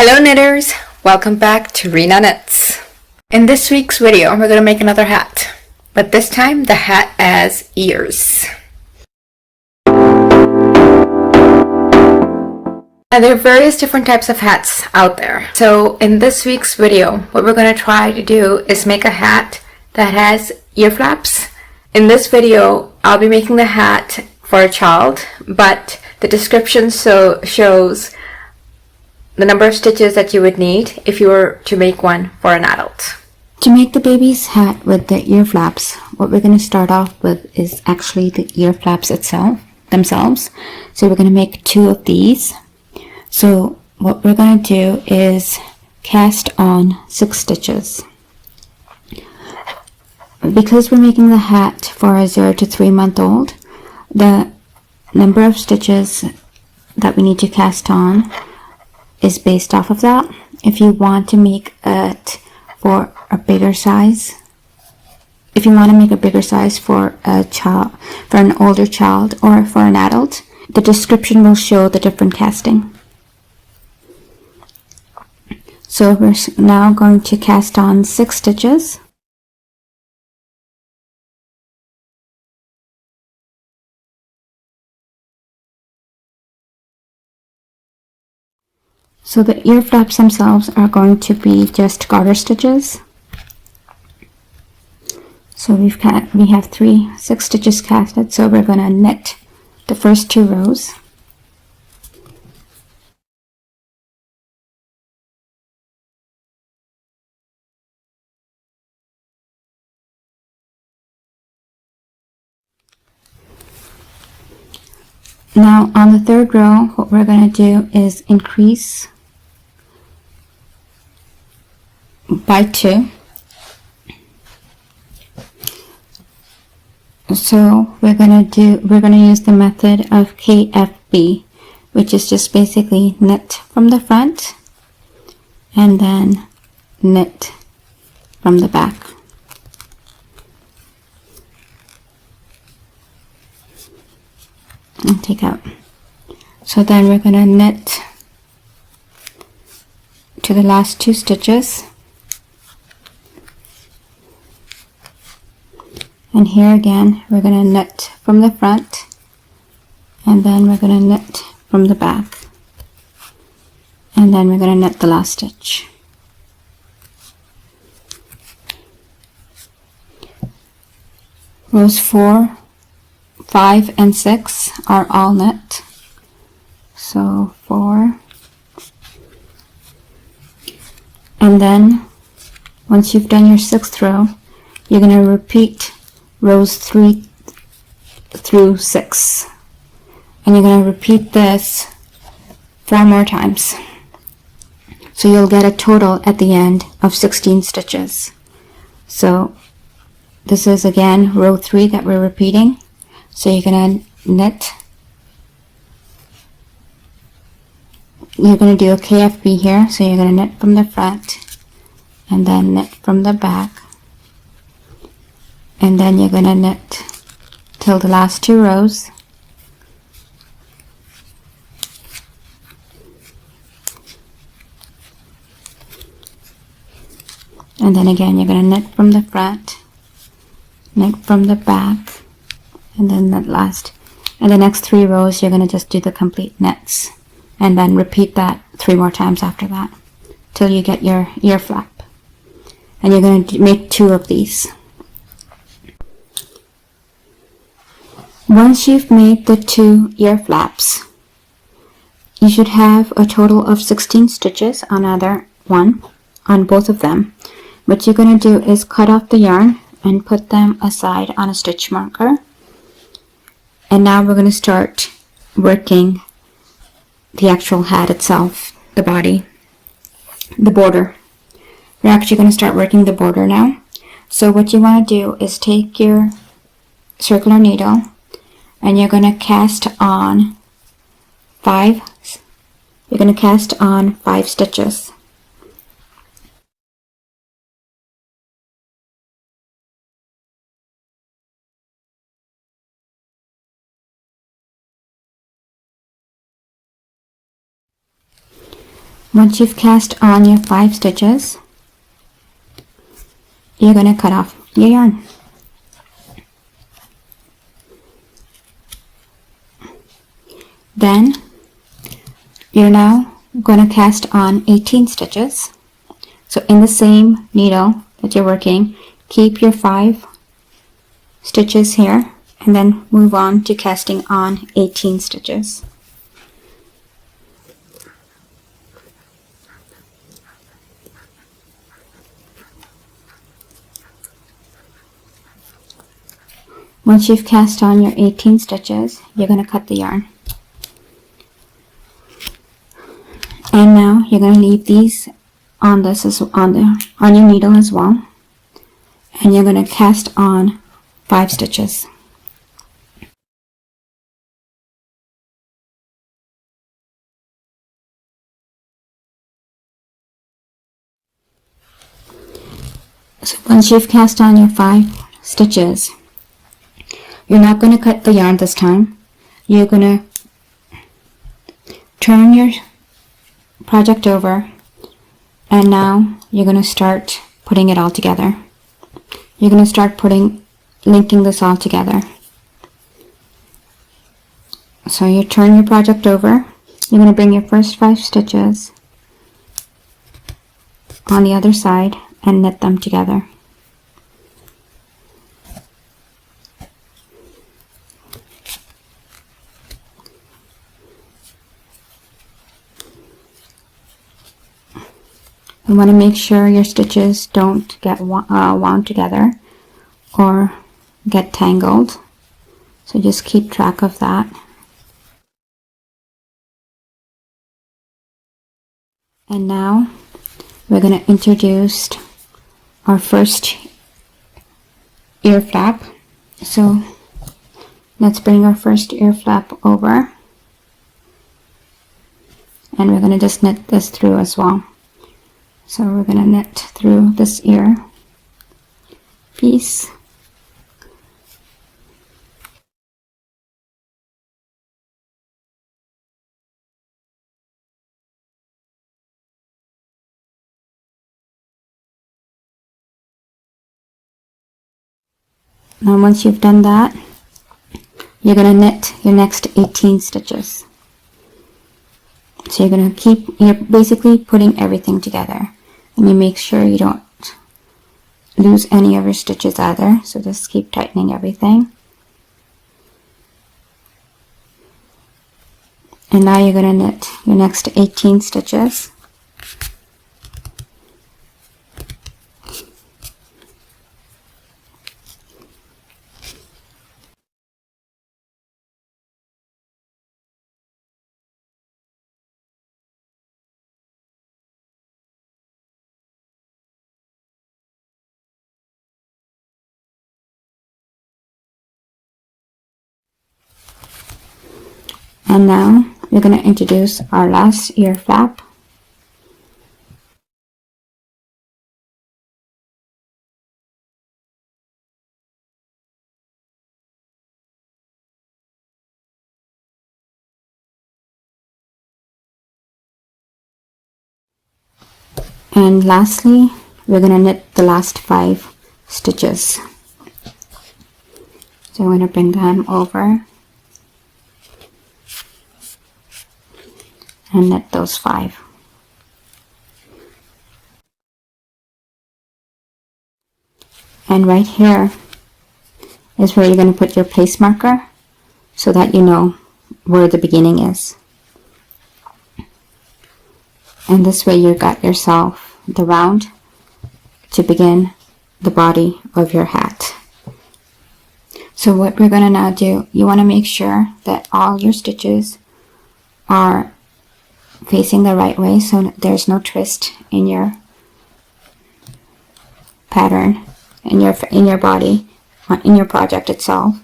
Hello knitters! Welcome back to Rena Knits. In this week's video, we're going to make another hat, but this time the hat has ears. Now, there are various different types of hats out there. So in this week's video, what we're going to try to do is make a hat that has ear flaps. In this video, I'll be making the hat for a child, but the description shows the number of stitches that you would need if you were to make one for an adult. To make the baby's hat with the ear flaps, what we're going to start off with is actually the ear flaps themselves. So we're going to make 2 of these. So what we're going to do is cast on 6 stitches. Because we're making the hat for a 0 to 3 month old, the number of stitches that we need to cast on is based off of that. If you want to make it for a bigger size, if you want to make a bigger size for a child, for an older child or for an adult, the description will show the different casting. So we're now going to cast on 6 stitches. So the ear flaps themselves are going to be just garter stitches. So we have 6 stitches casted, so we're going to knit the first 2 rows. Now on the 3rd row, what we're going to do is increase by 2. So we're going to use the method of KFB, which is just basically knit from the front and then knit from the back. And take out. So then we're going to knit to the last 2 stitches. And here again, we're going to knit from the front, and then we're going to knit from the back, and then we're going to knit the last stitch. Rows 4, 5, and 6 are all knit. So 4, and then once you've done your 6th row, you're going to repeat rows 3 through 6, and you're going to repeat this 4 more times. So you'll get a total at the end of 16 stitches. So this is again row 3 that we're repeating. So you're going to knit, you're going to do a KFB here, so you're going to knit from the front and then knit from the back, and then you're going to knit till the last 2 rows, and then again you're going to knit from the front, knit from the back, and then that last, and the next 3 rows you're going to just do the complete knits, and then repeat that 3 more times after that till you get your ear flap. And you're going to make 2 of these. Once you've made the 2 ear flaps, you should have a total of 16 stitches on either one, on both of them. What you're going to do is cut off the yarn and put them aside on a stitch marker. And now we're going to start working the actual hat itself, the body, the border. We're actually going to start working the border now. So what you want to do is take your circular needle and you're going to cast on 5 stitches. Once you've cast on your 5 stitches, you're going to cut off your yarn. Then you're now going to cast on 18 stitches. So in the same needle that you're working, keep your 5 stitches here and then move on to casting on 18 stitches. Once you've cast on your 18 stitches, you're going to cut the yarn. And now you're going to leave these on your needle as well. And you're going to cast on 5 stitches. So once you've cast on your 5 stitches, you're not going to cut the yarn this time. You're going to turn your project over, and now you're going to start putting it all together. You're going to start linking this all together. So you turn your project over. You're going to bring your first 5 stitches on the other side and knit them together. You want to make sure your stitches don't get wound together or get tangled. So just keep track of that. And now we're going to introduce our first ear flap. So let's bring our first ear flap over. And we're going to just knit this through as well. So we're going to knit through this ear piece. Now once you've done that, you're going to knit your next 18 stitches. So you're basically putting everything together, and you make sure you don't lose any of your stitches either. So just keep tightening everything. And now you're going to knit your next 18 stitches. And now we're going to introduce our last ear flap. And lastly, we're going to knit the last 5 stitches. So I'm going to bring them over and knit those 5. And right here is where you're going to put your place marker so that you know where the beginning is. And this way you got yourself the round to begin the body of your hat. So what we're going to now do, you want to make sure that all your stitches are facing the right way, so there's no twist in your pattern, in your body, in your project itself.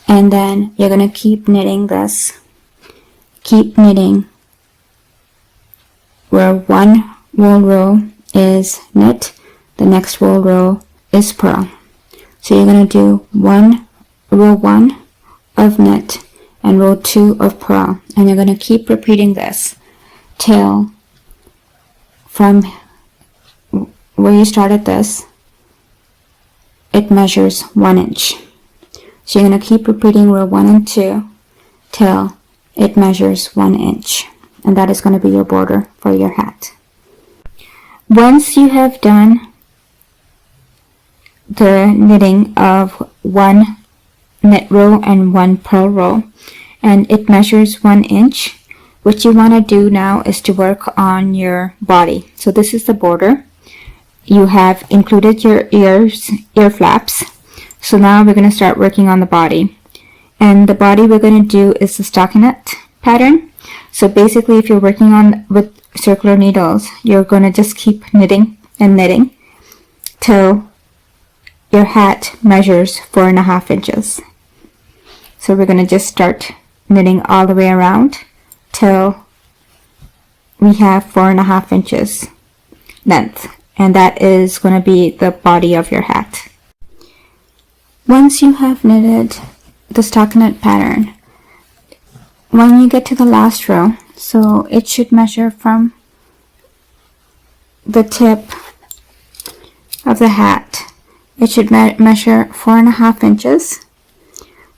And then you're going to keep knitting this, keep knitting where one wool row is knit, the next wool row is purl. So you're going to do row 1 of knit and row 2 of purl, and you're going to keep repeating this till from where you started this, it measures 1 inch. So you're going to keep repeating row 1 and 2 till it measures 1 inch. And that is going to be your border for your hat. Once you have done the knitting of 1 knit row and 1 purl row, and it measures 1 inch, what you want to do now is to work on your body. So this is the border. You have included your ear flaps. So now we're going to start working on the body. And the body we're going to do is the stockinette pattern. So basically, if you're working on with circular needles, you're going to just keep knitting and knitting till your hat measures 4.5 inches. So we're going to just start knitting all the way around till we have 4.5 inches length, and that is going to be the body of your hat. Once you have knitted the stockinette pattern, when you get to the last row, so it should measure from the tip of the hat, it should measure 4.5 inches.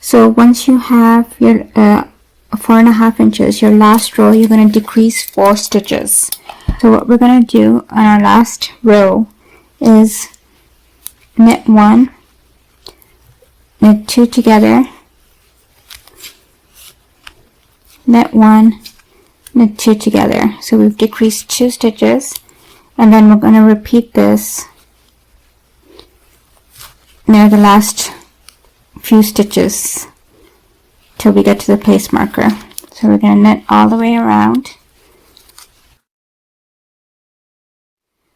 So once you have your 4.5 inches, your last row, you're going to decrease 4 stitches. So what we're going to do on our last row is knit 1, knit 2 together, knit 1, knit 2 together. So we've decreased 2 stitches, and then we're going to repeat this near the last few stitches till we get to the place marker. So we're going to knit all the way around.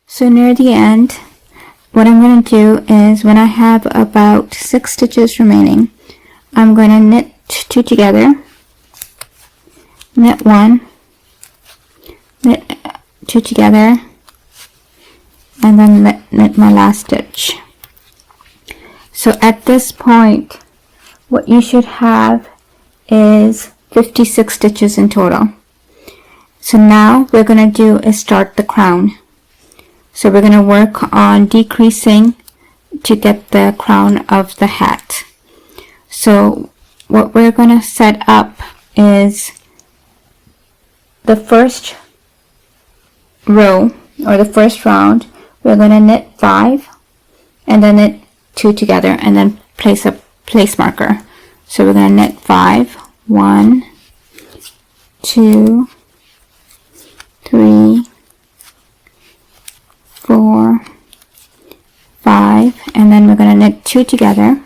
So near the end, what I'm going to do is, when I have about 6 stitches remaining, I'm going to knit 2 together, knit 1, knit 2 together, and then knit my last stitch. So at this point, what you should have is 56 stitches in total. So now we're going to do is start the crown. So we're going to work on decreasing to get the crown of the hat. So what we're going to set up is the first row, or the first round, we're going to knit 5 and then knit 2 together and then place a place marker. So we're going to knit 5, 1, 2, 3, 4, 5, and then we're going to knit 2 together,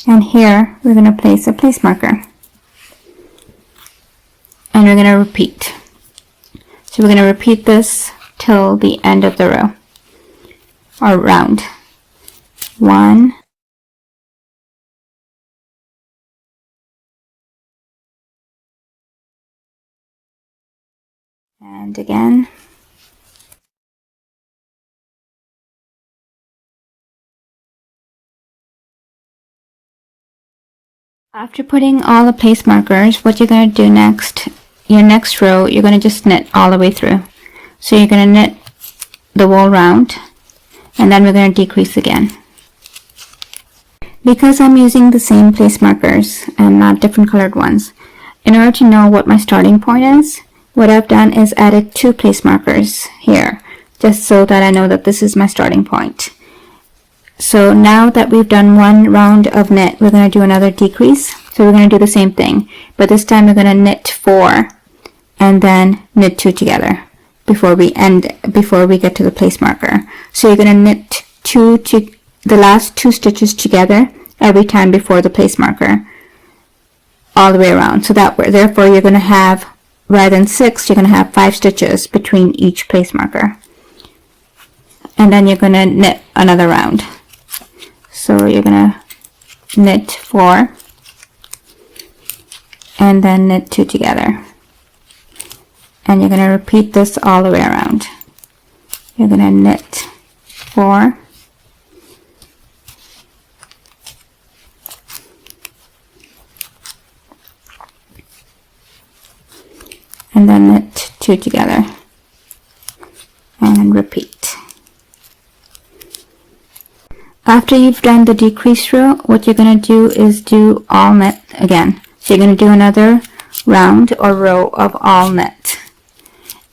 and here we're going to place a place marker, and we're going to repeat. So we're going to repeat this till the end of the row or round. 1, and again, after putting all the place markers, what you're going to do next, your next row, you're going to just knit all the way through. So you're going to knit the whole round, and then we're going to decrease again. Because I'm using the same place markers and not different colored ones, in order to know what my starting point is, what I've done is added 2 place markers here, just so that I know that this is my starting point. So now that we've done 1 round of knit, we're going to do another decrease. So we're going to do the same thing, but this time we're going to knit 4 and then knit 2 together before we get to the place marker. So you're going to knit the last 2 stitches together every time before the place marker, all the way around. So that way, therefore, you're going to have, rather than 6, you're going to have 5 stitches between each place marker, and then you're going to knit another round. So you're going to knit 4 and then knit 2 together, and you're going to repeat this all the way around. You're going to knit 4, and then knit 2 together and repeat. After you've done the decrease row, what you're going to do is do all knit again. So you're going to do another round or row of all knit,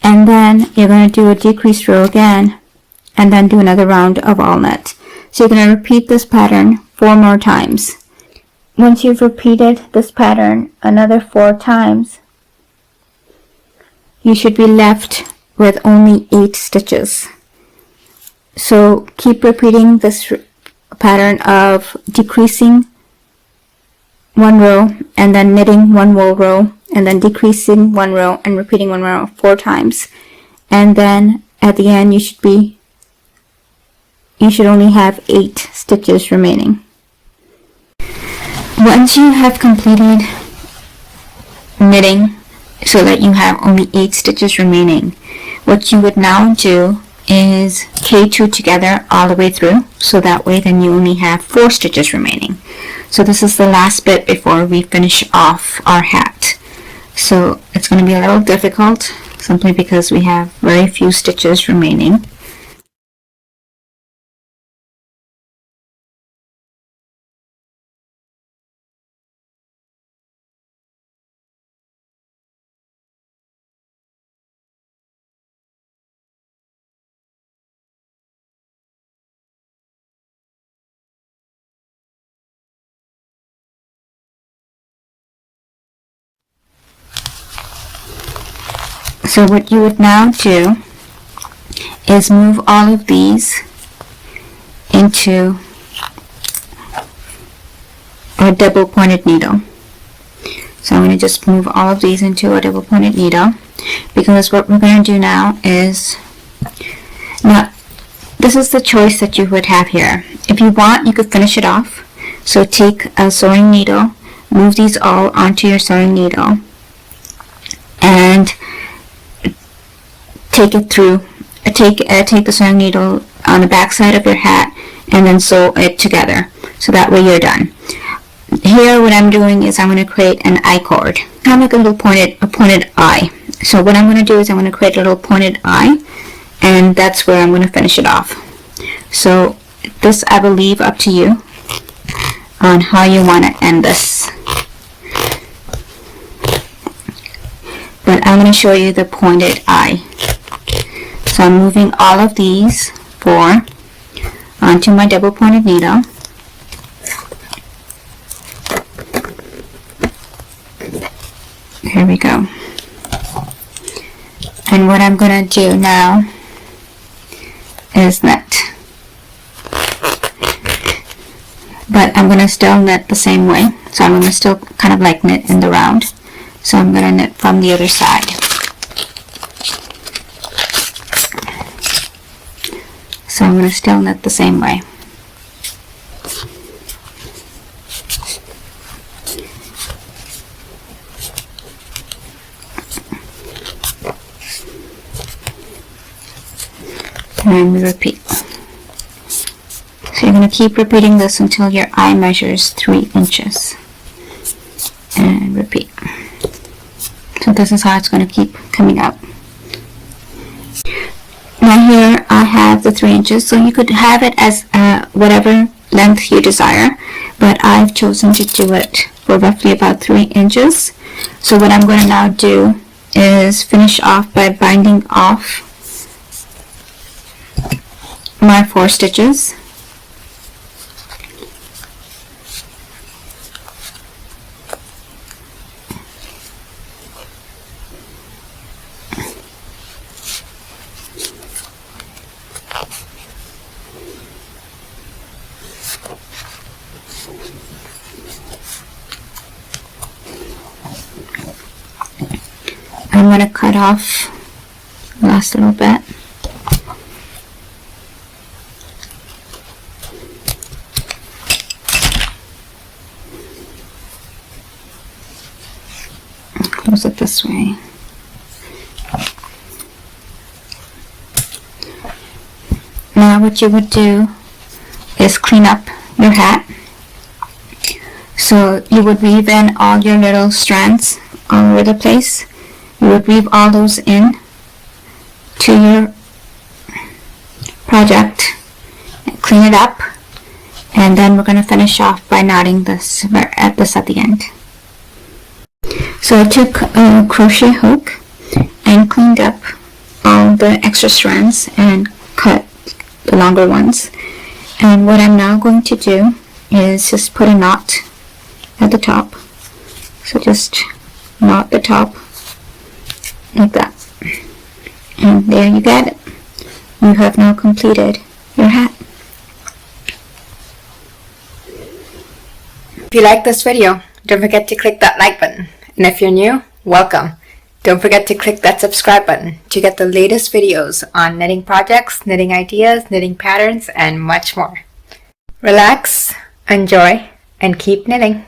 and then you're going to do a decrease row again, and then do another round of all knit. So you're going to repeat this pattern 4 more times. Once you've repeated this pattern another 4 times, you should be left with only 8 stitches. So keep repeating this pattern of decreasing 1 row and then knitting 1 whole row and then decreasing 1 row and repeating 1 row 4 times, and then at the end you should only have 8 stitches remaining. Once you have completed knitting so that you have only 8 stitches remaining, what you would now do is K2 together all the way through, so that way then you only have 4 stitches remaining. So this is the last bit before we finish off our hat. So it's going to be a little difficult simply because we have very few stitches remaining. So what you would now do is move all of these into a double pointed needle. So I'm going to just move all of these into a double pointed needle, because what we're going to do now is, now this is the choice that you would have here. If you want, you could finish it off. So take a sewing needle, move these all onto your sewing needle, and take the sewing needle on the back side of your hat and then sew it together, so that way you're done. Here what I'm doing is I'm going to create an I cord. I'm like a little pointed eye. So what I'm going to do is I'm going to create a little pointed eye, and that's where I'm going to finish it off. So this I will leave up to you on how you want to end this. But I'm going to show you the pointed eye. So I'm moving all of these 4 onto my double pointed needle. Here we go. And what I'm going to do now is knit. But I'm going to still knit the same way. So I'm going to still kind of like knit in the round. So I'm going to knit from the other side. So I'm going to still knit the same way. And we repeat. So you're going to keep repeating this until your eye measures 3 inches. And repeat. So this is how it's going to keep coming up. Now here I have the 3 inches, so you could have it as whatever length you desire, but I've chosen to do it for roughly about 3 inches. So what I'm going to now do is finish off by binding off my 4 stitches. I'm going to cut off the last little bit. Close it this way. Now what you would do is clean up your hat. So you would weave in all your little strands all over the place, You would weave all those in to your project, clean it up, and then we're going to finish off by knotting this at the end. So I took a crochet hook and cleaned up all the extra strands and cut the longer ones. And what I'm now going to do is just put a knot at the top. So just knot the top like that. And there you got it. You have now completed your hat. If you like this video, don't forget to click that like button. And if you're new, welcome. Don't forget to click that subscribe button to get the latest videos on knitting projects, knitting ideas, knitting patterns, and much more. Relax, enjoy, and keep knitting.